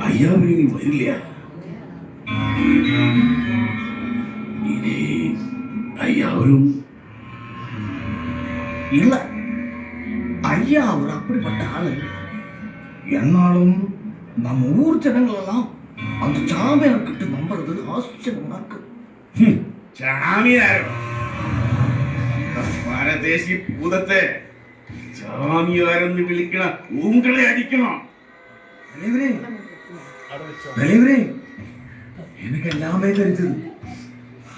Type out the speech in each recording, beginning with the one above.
അയ്യാവിനി വരില്ല. ഇനി ஐயாவரும் இல்ல. ஐயா அவர் அப்படிப்பட்ட ஆளு. என்னாலும் நம்ம ஊர் ஜனங்கள் எல்லாம் அந்த சாமியார் கிட்ட நம்புறது ஆச்சரியமா இருக்கு. சாமியார் பரദേശി ഭൂതത്തെ சாமியாரெന്ന് വിളിക്കണം, ഉങ്ങളെ അടിക്കണം. எனக்கு எல்லாமே தெரிஞ்சது.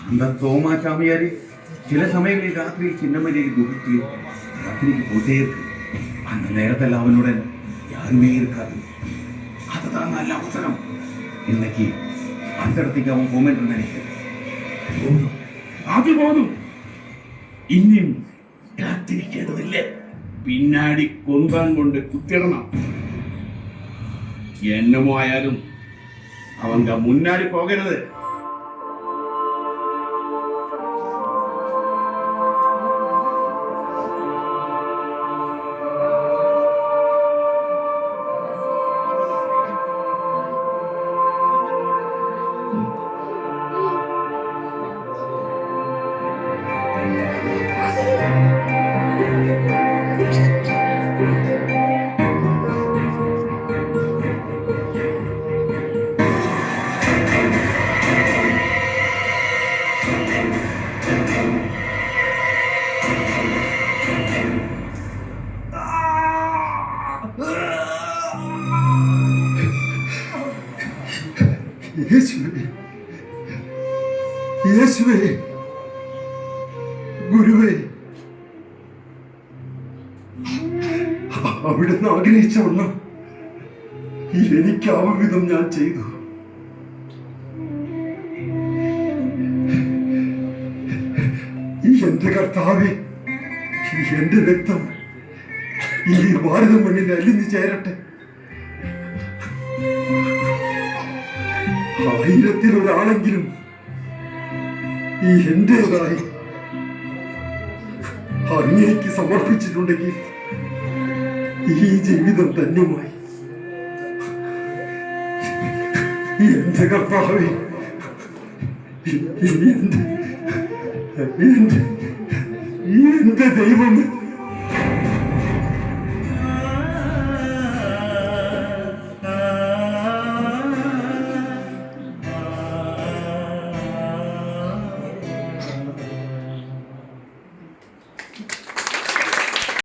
அந்த தோமா சாமியாரு சில சமயங்களில் ராத்திரியில் சின்னமலையில் குடிச்சு ராத்திரிக்கு போட்டே இருக்கு. அந்த நேரத்தில் அவனுடன் யாருமே இருக்காது. அதுதான் நல்ல அவசரம். இன்னைக்கு அந்த இடத்துக்கு அவன் போம் என்று நினைக்கிறேன். അത് പോതും. ഇനിയും കാത്തിരിക്കേണ്ടതില്ല. പിന്നാടി കൊന്താൻ കൊണ്ട് കുത്തിടണം. എന്നമോ ആയാലും അവന്റെ മുന്നാടി പോകരുത്. യേശുവേ, ഗുരുവേ, അവിടുന്ന് ആഗ്രഹിച്ച വണ്ണം എനിക്കാവുവിധം ഞാൻ ചെയ്തു. എന്റെ കർത്താവേ, എന്റെ രക്തം ഈ ഭാരത മണ്ണിൽ അലിഞ്ഞു ചേരട്ടെ. 1000-ൽ-1 എന്റേതായി അങ്ങേക്ക് സമർപ്പിച്ചിട്ടുണ്ടെങ്കിൽ ഈ ജീവിതം ധന്യമായി. എന്റെ കർത്താവേ, എന്റെ ദൈവമേ,